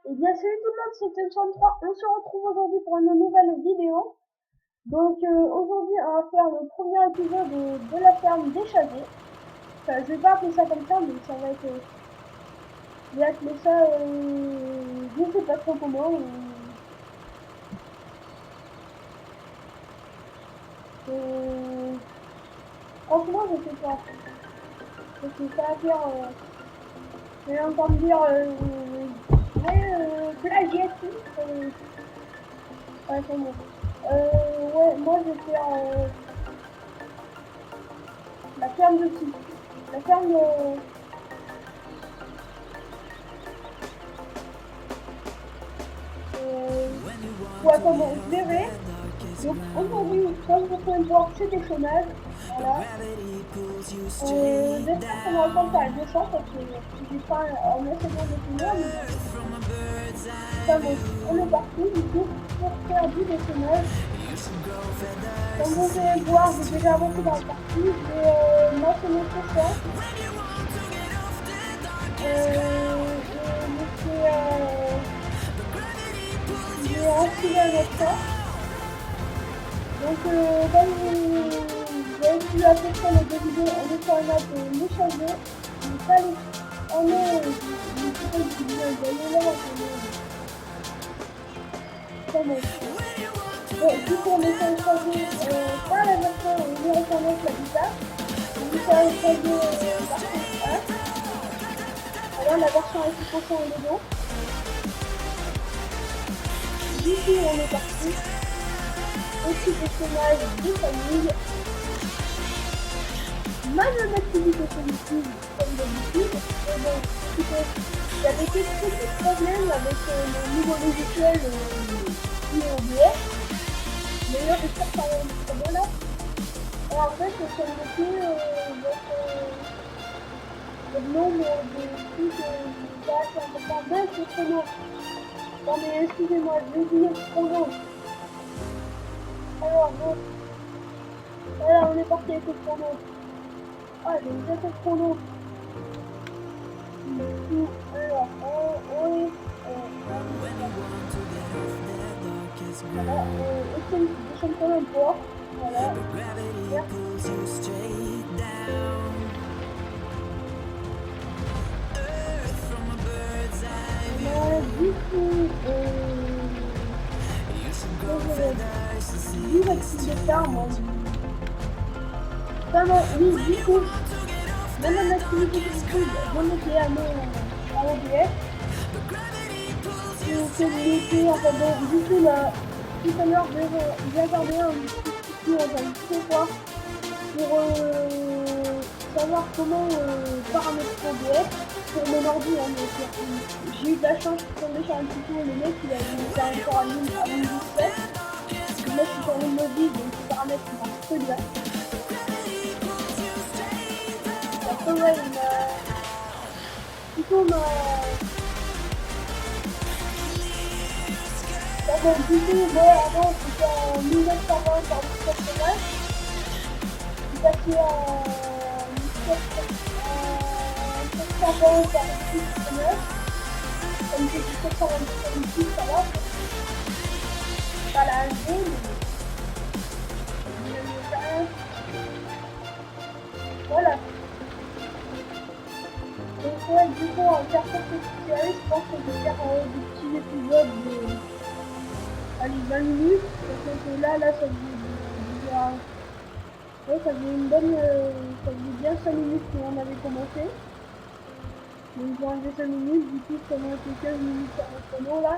Et bien salut tout le monde, c'est Ten103. On se retrouve aujourd'hui pour une nouvelle vidéo. Donc aujourd'hui on va faire le premier épisode de la ferme des Chazés. Enfin, je vais pas appeler ça comme ça, mais ça va être... je vais appeler ça... je sais pas trop comment. Franchement je sais pas. Je sais pas faire... je vais encore me dire... plagiatif. Ouais, c'est bon. Ouais, moi je vais faire... la ferme de qui? La ferme ouais, comment je verrai. Donc aujourd'hui, comme vous pouvez le voir, c'est des chômages. Voilà. J'espère qu'on aura le temps de faire les 200 parce que j'ai pas en essayant de finir. Mais enfin bon, on est parti du coup pour faire du déchômage. Comme vous pouvez le voir, j'ai déjà avancé dans la partie. Je vais mentionner ce soir. J'ai ensilé un autre ça. Donc, comme vous avez vu à peu près les deux vidéos, on est sur un map les Chazés. On est du coup, on est sur les Chazés, pas la version 0.9 l'habitat. On est sur les Chazés version 1. Alors, la version avec 6% et les dos. Du coup, on est parti. Aussi des chômages de famille. Ma non-activité positive, comme d'habitude. Mais bon, il y avait quelques petits problèmes avec le nouveau logiciel IOBS. D'ailleurs, j'espère que ça va très bien là. Alors, en fait, ça me fait le nombre de trucs c'est important. Ben, c'est trop long. Non mais excusez-moi, je vais dire trop long. Alors, bon. Voilà, on est parti avec le chrono. Ah, j'ai déjà fait le chrono. Alors, voilà, essaye de chanter un peu. Voilà. Du coup, de ferme. Oui, du coup, dans mon activité de food, j'en étais à OBS. C'est l'été, enfin bon, du coup, là, tout à l'heure, j'ai regardé un petit peu fois pour savoir comment paramétrer OBS pour mon ordi. Hein, j'ai eu de la chance de tomber sur un tuto, le mec il a encore à Windows 7. Le mec il est sur Windows 10, donc les paramètres ils marchent très bien. Après ouais, il m'a... plutôt m'a... Bon, du coup, ouais, avant c'était en 1920 par 1700. Il passait en 1720 par 1700. Comme c'est 1726, ça va. Pas la HD, mais... Voilà. Donc ouais, du coup, en faire quelques petites séries, je pense que je vais faire des petits épisodes de... allez, 20 minutes. Donc là, ça faisait déjà... ouais, ça faisait une bonne... ça faisait bien 5 minutes qu'on avait commencé. Donc j'ai enlevé 5 minutes, du coup, ça m'a fait 15 minutes sur mon chrono, là.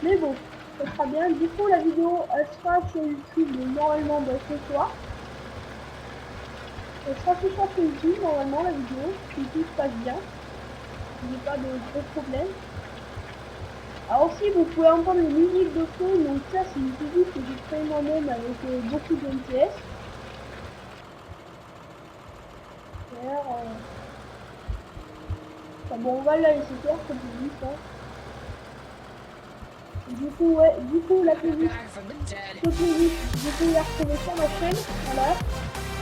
Mais bon, ça sera bien. Du coup, la vidéo, elle sera sur YouTube, normalement, ce soir. Elle sera ce soir sur YouTube, normalement, la vidéo, si tout se passe bien. Il n'y a pas de gros problème. Alors aussi, vous pouvez entendre les musiques de fond, donc ça, c'est une musique que j'ai créée moi-même avec beaucoup de MTS. D'ailleurs, enfin, bon, on va la laisser faire, comme je dis, ça. Du coup, ouais, la playlist, je peux la retrouver sur ma chaîne, voilà.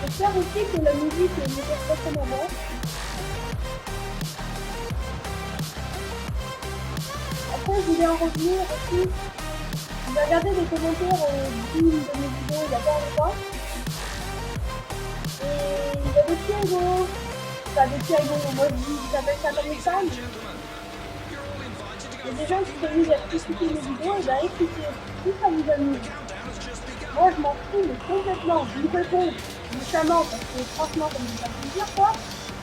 J'espère aussi que la musique ne passe pas comme avant. après, je voulais en revenir aussi. J'ai regardé les commentaires d'une de mes vidéos il y a pas longtemps. Et il y a des petits rigolos. Enfin, des petits rigolos. Moi, j'appelle ça comme ça. Il y a des gens qui sont venus à critiquer mes vidéos. Et bah, écoutez, si ça vous amuse, moi, je m'en fous, mais complètement. Je vous réponds méchamment parce que franchement, ça me fait plaisir, quoi.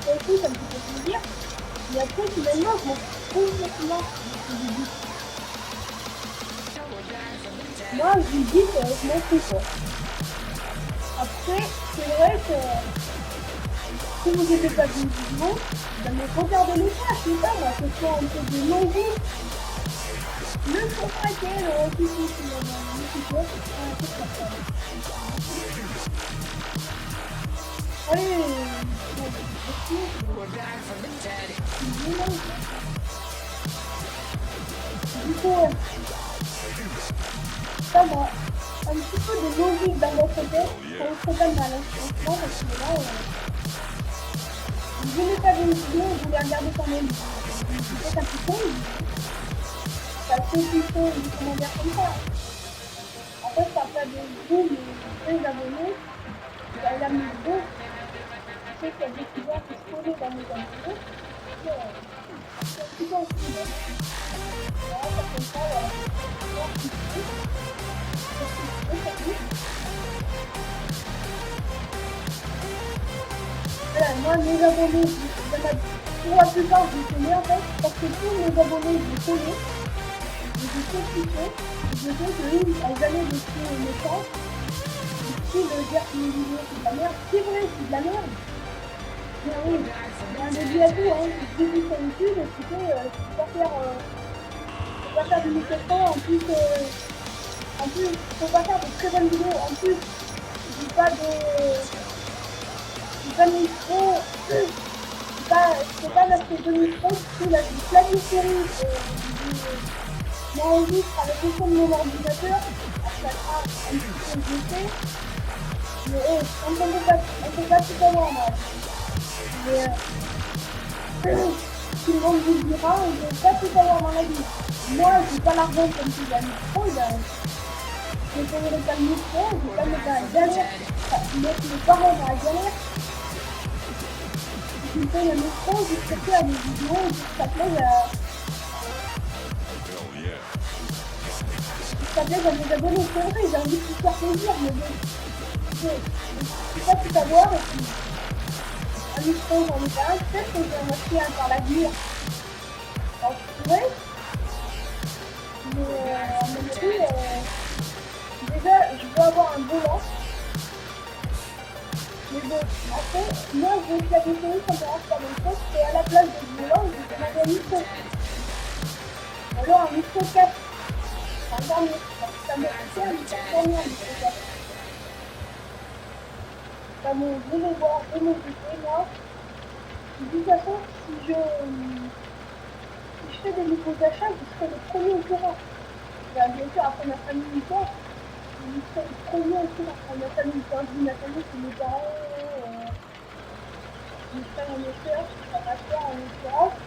Et puis, ça me fait plaisir. Et après, finalement, je m'en fous complètement de ce que je dis. Moi, je vous dis que je m'en fous, quoi. Après, c'est vrai que si vous n'avez pas de vidéo, ben mais regardez-les pas, je sais pas, moi, ce soit un peu de non-goût. Le copaquet, le petit, allez, du coup, ça va. Un petit peu de logique dans votre tête, ça vous fait pas mal, franchement, parce que là, vous n'aimez pas des vidéos, vous les regardez quand même. Peut-être un petit peu, ça fait plutôt des commentaires comme ça. Après, ça fait de vous, mais 13 abonnés, ça la mise de. Je sais qu'il y a des clients qui se posent dans mes abonnés. C'est un petit peu aussi, voilà, ça fait ça, voilà. Voilà, moi, mes abonnés, pour la plupart, je les connais en fait, parce que tous mes abonnés, je les connais, je les sais qui c'est, je sais qu'eux, ils n'ont jamais détruit mes chances, et de dire que mes vidéos c'est de la merde, c'est vrai, c'est de la merde. Mais oui, il y a un début à tout, hein, je dis sur YouTube, et tu sais, tu peux pas faire du micro-son, en plus, faut pas faire de très bonnes vidéos, en plus, j'ai pas micro, je peux pas mettre de micro, du coup là j'ai plein de séries, j'enregistre avec le son de mon ordinateur, ça sera un petit peu de GT, mais on peut pas tout avoir moi. Mais tout le monde vous le dira, on ne peut pas tout avoir dans la vie. Moi, j'ai pas l'argent comme tu as le micro, je ne payerai pas le micro, je vais pas mettre à la galère, mettre mes parents dans la galère. Je me paye le micro, je peux faire des vidéos, ça plaît à mes abonnés. C'est vrai, j'ai envie de vous faire plaisir, mais bon, je ne peux pas tout avoir, et puis un micro, j'en ai pas un, peut-être que je vais en acheter un par l'avenir. Alors, je pourrais, mais à mon avis, déjà, je veux avoir un volant. Mais bon, après, moi, je vais faire des séries, ça me dérange pas mon poste, et à la place de volant, je vais demander un micro. Alors, un micro 4. Encore mieux. Ça me fait un micro 4. Ça me voulait voir de mon côté, moi. De toute façon, si je fais des micros d'achat, je serai le premier au courant. Bien sûr, après ma famille ou quoi, je serai le premier au courant. Après ma famille, quand je dis ma famille, c'est mes parents, mes frères et mes soeurs, ma soeur en l'occurrence.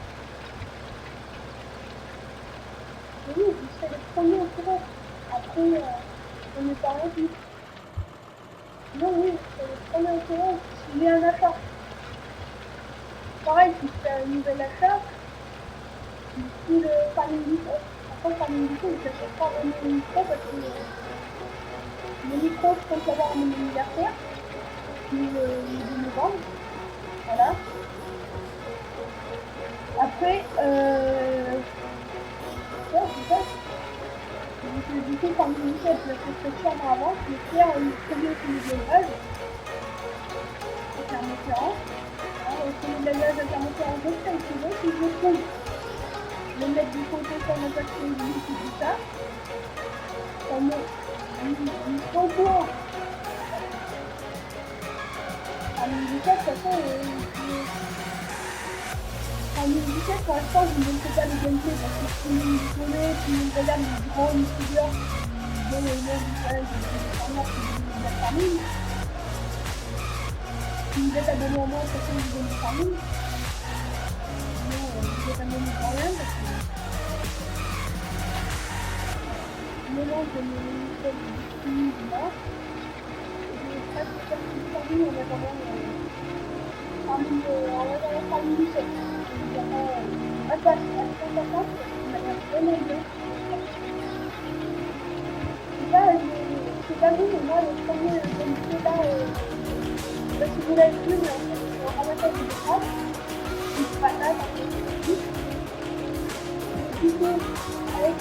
Mais oui, je serai le premier au courant. Après, mes parents aussi. Non, oui, je serai le premier au courant si j'ai un achat. Pareil, si je fais un nouvel achat, si le famille après le famille je ne cherche pas vraiment le micro parce que le micro, je compte l'avoir à mon anniversaire, qui est le 2 novembre. Voilà. Après, c'est ça. Donc, du coup, quand je me fais le sûrement avant, je vais faire une première télévisage. C'est un éclairant. Le télévisage avec un éclairant de 5 kg, si je trouve. Je vais mettre du côté sur ma page Facebook et tout ça. Ça me concours. À 2017, de toute façon, en 2017, pour l'instant, je ne montre pas le gameplay parce que tout le monde me connaît, tout le monde regarde les grands youtubeurs. Bon, le nom du challenge, c'est des formats qui vous la famille. Si vous êtes abonné à moi, de toute façon, vous avez une famille. Sinon, vous êtes abonné quand même parce que mélange de mes logiciels de là. J'ai presque terminé en attendant parmi 7. À ça, ça m'a l'air vraiment bien. C'est pas bon, mais moi, le premier comité là, parce que vous l'avez vu, mais en fait, c'est un ramassage de pâtes, une patate, un peu de sucre. Du coup, avec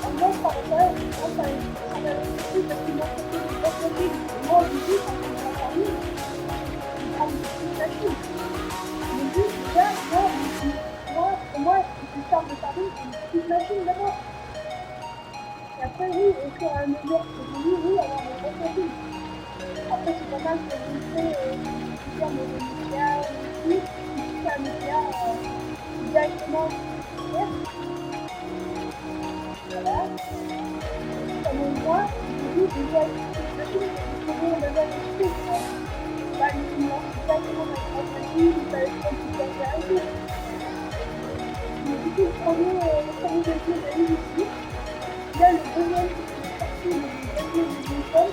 un bon ramassage, moi, ça m'a fait parce qu'ils m'ont fait des paquets. Moi, au début, quand on m'a parlé, je prends une petite machine. Mais juste, déjà, pour moi, une sorte de farine, c'est une petite machine d'abord. Et après, oui, au fur et à mesure que j'ai vu, oui, avoir des grosses machines. Après, c'est pas mal que je fais plusieurs de médias aussi, qui fait un média directement hier. Voilà. Comme moi, j'ai vu déjà une machine qui pourrait me donner des trucs. Bah, ils me lancent directement dans la grosse machine, ils peuvent être compliqués à faire. Mais du coup, le premier dossier de la ici. Là, le deuxième, c'est sorti du dossier de l'école.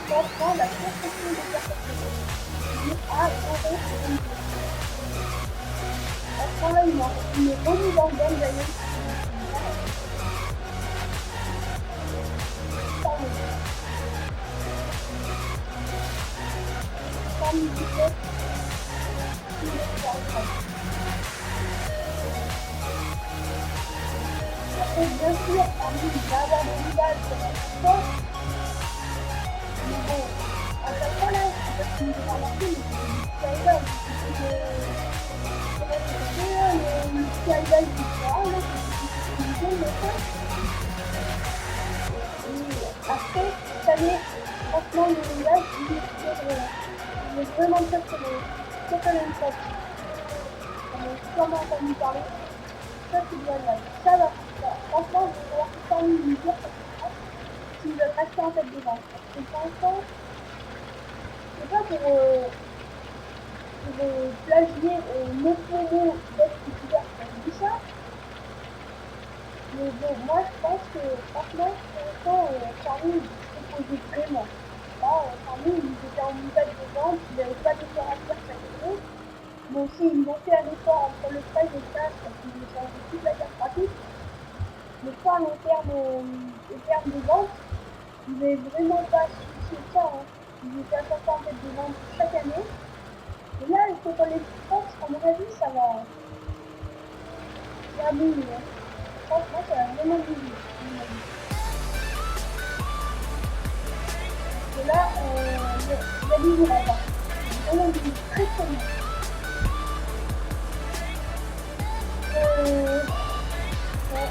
Franchement, la construction de perfectionnement. Ah, en fait, c'est une chose. Franchement, là, il m'est remis dans le bain d'ailleurs. Pardon. Comme une petite après, bien sûr, parmi il va y avoir des villages comme ça. Mais bon, à chaque fois là, c'est parce qu'il ne faut pas marquer, mais c'est des petits le petit algal qui sera là, c'est une machin. Et après, cette année, franchement, le village, il est vraiment très très bien. C'est quand même top. On a sûrement entendu parler. Ça, c'est bien là. Ça va. Franchement, je vais pouvoir faire une mesure s'ils veulent rester en tête de vente. Et pour l'instant, c'est pas pour plagier mon promo d'être youtubeur quand je dis ça. Mais bon, moi je pense que franchement, pour l'instant, Charlie il proposait vraiment. Là, Charlie il était en nouvelle de vente, il n'avait pas de faire à faire chaque année. Bon, si, ils ont fait un effort entre le 13 et le 15 parce qu'ils ont changé toute la carte graphique. Mais pas en termes de vente, ils n'avaient vraiment pas soucié de ça. Hein. Ils étaient à 50 têtes de vente chaque année. Et là, il faut qu'on les force, à mon avis, ça va bouger. Hein. Franchement, ça va vraiment bouger. Et là, il y a du jour à part. Vraiment du très très bien. Ouais.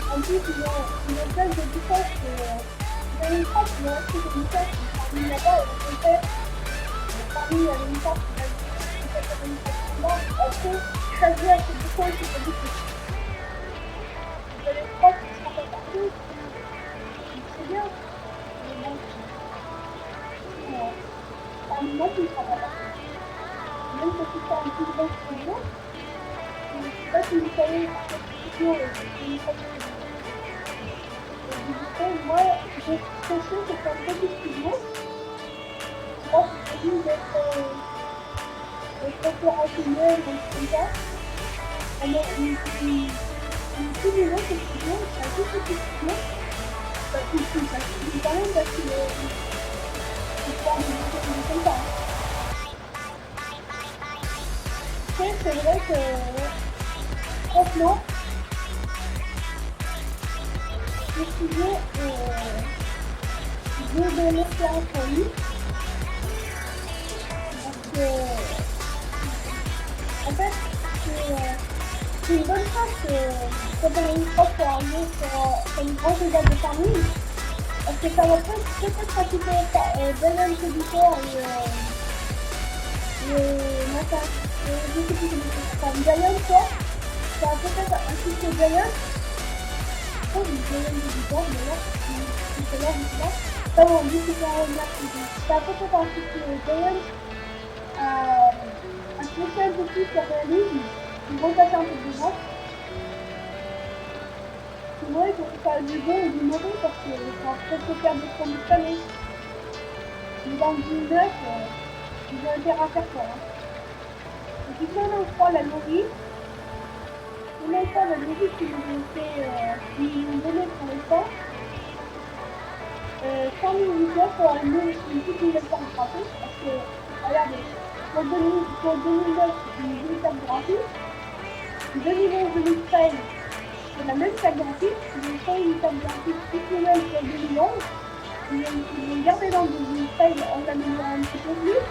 En plus, ils ont plein de différences. Il y a une phrase qui m'a acheté des messages qui parmi là-bas et son père. Parmi, il y avait une phrase qui m'a dit que c'était une phrase après, choisir ces deux fois, c'est pas du tout. Il y a des phrases qui ne sont pas partout. C'est bien. Mais bon, parmi moi, qui ne sera pas partout. Même si tu fais un petit peu de vidéo, je ne sais pas si vous savez, cette vidéo, c'est une phrase de moi, j'ai cherché c'est un petit studio. Je pense que c'est juste d'être opérationnel, donc comme ça. On a une tout nouveau ce studio, c'est un tout petit studio. Parce que ça suffit quand même parce que c'est pas de comme ça. Après, c'est vrai que franchement, le studio je vais le faire pour lui parce que en fait c'est une bonne chose que dans une fois pour arriver sur une grande étape de famille parce que ça va peut-être pratiquer Daniel Séducteur et machin je sais plus comment ça s'appelle Daniel quoi ça va peut-être un petit peu Daniel je crois que Daniel Séducteur d'ailleurs c'est là ça va dit que ça va peut-être un petit peu Daniel un spécial petit sur réalisme, une rotation un peu de vente. c'est vrai qu'on peut faire du bon ou du mauvais parce que ça va presque faire des produits salés. Mais dans le business, ils ont intérêt à faire ça. Hein. Et puis si on en croit la logique, si on en croit la logique qu'ils nous ont fait, qu'ils nous ont donné pour l'instant, 100 000 visiteurs pour une toute nouvelle carte graphique parce que, regardez, pour 2009, c'est une nouvelle carte graphique. 2011-2013, c'est la même carte graphique. Ils ont fait une carte graphique toute nouvelle pour 2011. Ils ont gardé dans 2013 en l'améliorant un petit peu plus.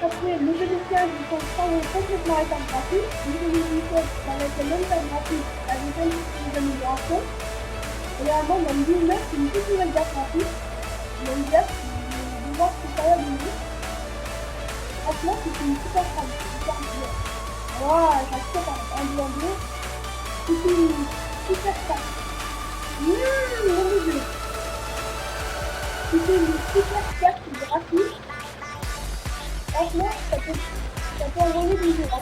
Après, le 2015, ils ont changé complètement la carte graphique. Le 2017, ça va être la même carte graphique avec un petit peu d'amélioration. Et avant, dans le 2009, c'est une toute nouvelle carte graphique. Donc, là, je vais voir ce que ça va donner. Franchement, c'est une super carte. Waouh, j'accepte un blanc bleu. C'est une super carte. Mon Dieu. C'est une super carte graphique. Franchement, ça peut envoyer du dur.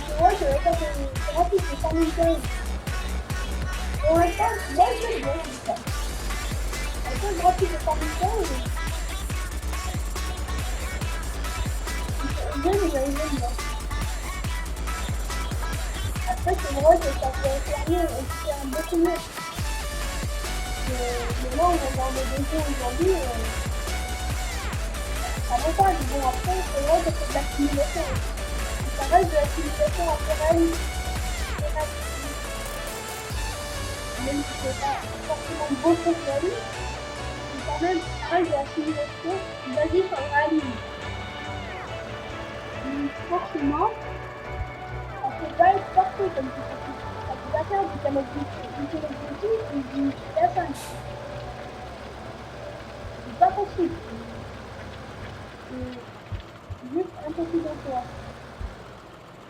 C'est vrai que ça fait graphique, c'est 115. Pour l'instant, moi j'aime bien ça. Un peu graphique de 115. J'aime bien. Après, c'est vrai que ça peut faire mieux, on peut faire beaucoup mieux. Mais là, on est dans le défaut aujourd'hui. Ça va pas, bon, après, c'est vrai que c'est de l'accumulation. Ça reste de l'accumulation naturelle. Même si c'est pas forcément beaucoup de la vie, mais quand même, ça reste de l'accumulation basée sur le réalisme. Donc, forcément, ça peut pas être parfait comme ça peut pas faire du Call of Duty ou du GTA 5. C'est pas possible. C'est juste impossible en soi.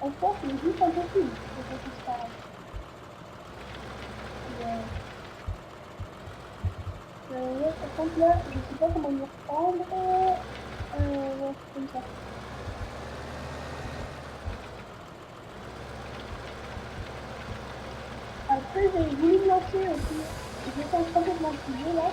En soi, c'est juste impossible que ça puisse pareil. Par contre là, je sais pas comment me reprendre. Ouais, c'est comme ça. Après, j'ai voulu me lancer aussi. Je change complètement de sujet là.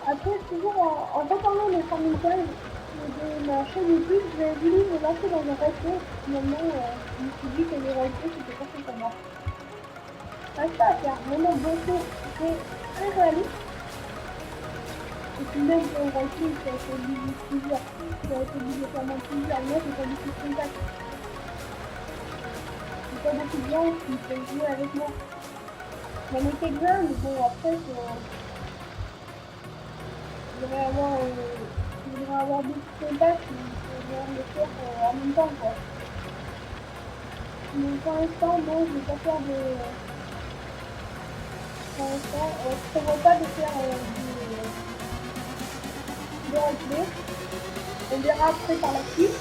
Après, toujours en reparlant des formations de ma chaîne YouTube, j'ai voulu me lancer dans un resto. Finalement, je me suis dit que les restos, c'était pas fait pour moi. Reste pas à faire vraiment beaucoup. C'est très réaliste. Et puis même pour le resto, ça a été obligatoirement plusieurs. Moi, j'ai pas beaucoup de contact. J'ai pas beaucoup de gens qui peuvent jouer avec moi. J'en ai quelques-uns, mais bon, après, je devrais avoir beaucoup de contacts, mais je devrais le faire en même temps, quoi. Mais pour l'instant, non, je vais pas faire de... Pour l'instant, je prévois pas de faire de replay. On verra après par la suite,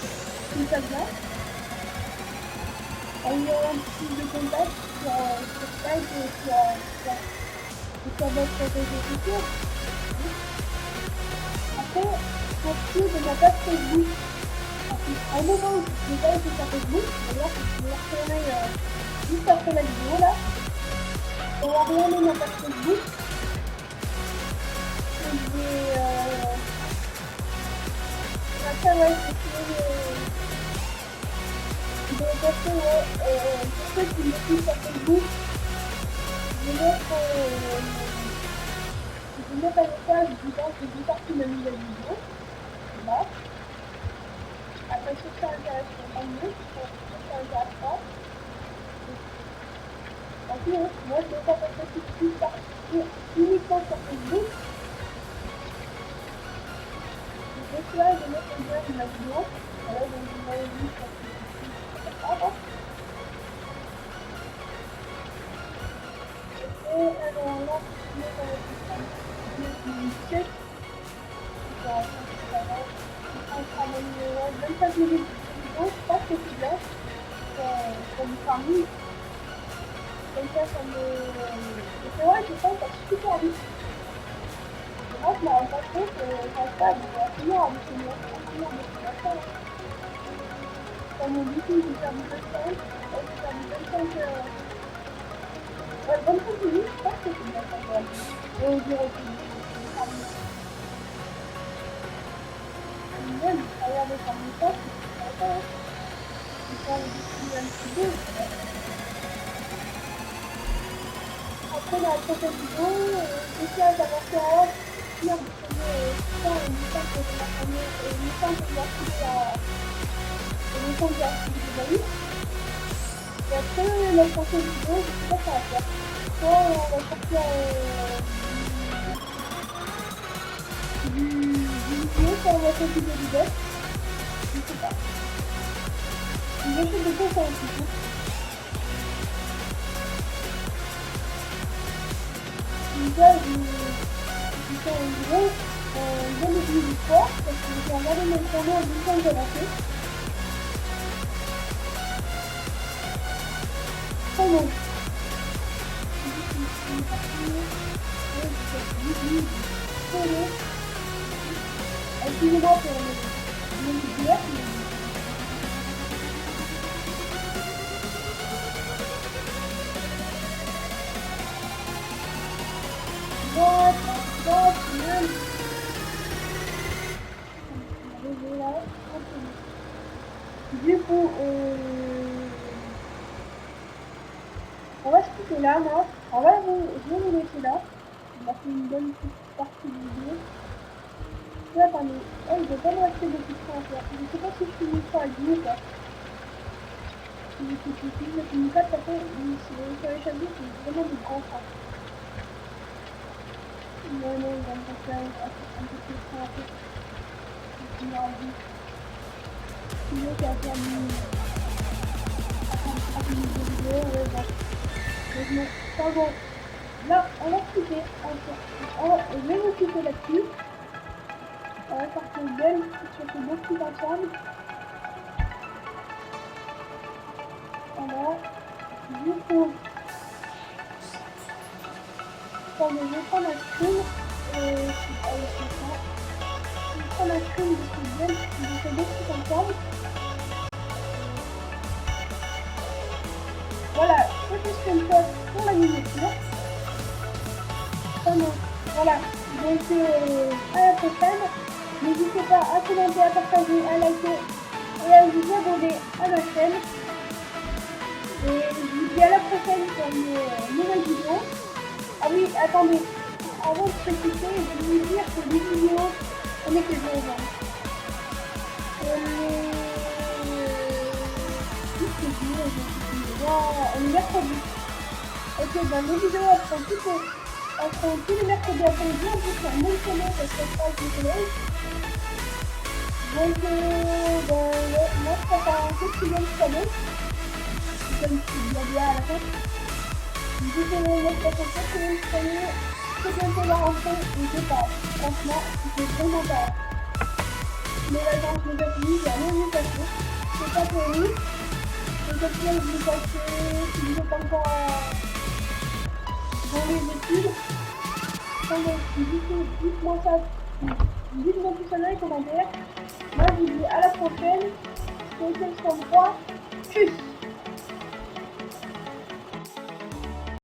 si ça vient. On aura un petit peu de contact sur Skype et sur d'autres réseaux sociaux. Après, pour ce qui est de ma page Facebook, à un moment où je n'ai pas été sur Facebook, d'ailleurs, je vais retourner juste après la vidéo là. On va regarder ma page Facebook. Et après, ouais, je vais passer, pour ceux qui me suivent sur Facebook, je vais mettre un message disant que j'ai sorti ma nouvelle vidéo. Là. Après, si ça intéresse, tant mieux. Si ça intéresse pas, tant pis, hein. Moi, je vais pas passer tout de suite uniquement sur Facebook. Je vais essayer de mettre un lien de ma vidéo. Voilà, donc je vais aller sur Facebook. Et alors là, je vais dans le check. On travaille 25 minutes de vidéo, je pense que c'est bien. Ça me famille. Comme ça, c'est vrai que ça passe super vite. Et moi, je me rends pas compte que ça passe pas, mais finir avec une mon but, je vais faire du 25. Je vais faire du 25. Ouais, 25 minutes, je pense que c'est bien ça. Et on dirait que même, regardez comme ça, c'est pas ça. Un petit peu. Après, dans la prochaine vidéo, j'essaie d'avoir fait un tir de une licence de la première, une licence de la valise. Et après, la prochaine vidéo, je sais pas ce qu'on va faire. Soit on va sortir du vidéo, soit on va faire du vidéo. Je sais pas. J'essaie de faire ça un petit peu. Déjà, je fais un gros bon début du sport parce que j'ai regardé mon chrono en 10 ans de la fait. Très long. Excusez-moi pour mon vidéo. Du coup, on va se quitter là, moi. Je vais vous laisser là. On va faire une bonne petite partie de vidéo. Là, attendez, il doit pas me rester des petites choses à faire. Je sais pas si je finis ça à 10 ou pas. Si je finis pas, de toute façon, sur les chapitres, c'est vraiment du grand sens. Non, il va me passer un peu plus tard après. Je vais envie. Sinon, c'est à faire une vidéo, ouais, bon. Mais bon, là, on va se quitter. Je vais vous quitter là-dessus. On va faire une belle, surtout beaucoup ensemble. Voilà. Du coup, quand je vais prendre un screen, je prends un screen de ce belle, je fais beaucoup ensemble. Voilà, petit screenshot pour la miniature. Voilà, donc à la prochaine. N'hésitez pas à commenter, à partager, à liker et à vous abonner à ma chaîne. Et je vous dis à la prochaine pour une nouvelle vidéo. Ah oui, attendez, avant de se quitter, je vais vous dire que les vidéos, on est que je vais vendre. On est mercredi. Ok, dans les vidéos, elles seront tous les mercredis après-midi, on peut faire mon semaine parce que je passe du soleil. Donc, moi, je préfère un peu plus long cette année. Comme je suis bien à la fin. Je dis que moi, je préfère un peu plus long cette année. C'est bientôt la rentrée et je pars. Franchement, c'est vraiment pas. Les vacances, les amis, il y a rien de passé. C'est pas pour nous. Les amis, vous passez, si vous êtes encore dans les études. Dites-moi ça. Dites-moi tout ça dans les commentaires. Moi, je vous dis à la prochaine. C'était 63. Tchuss!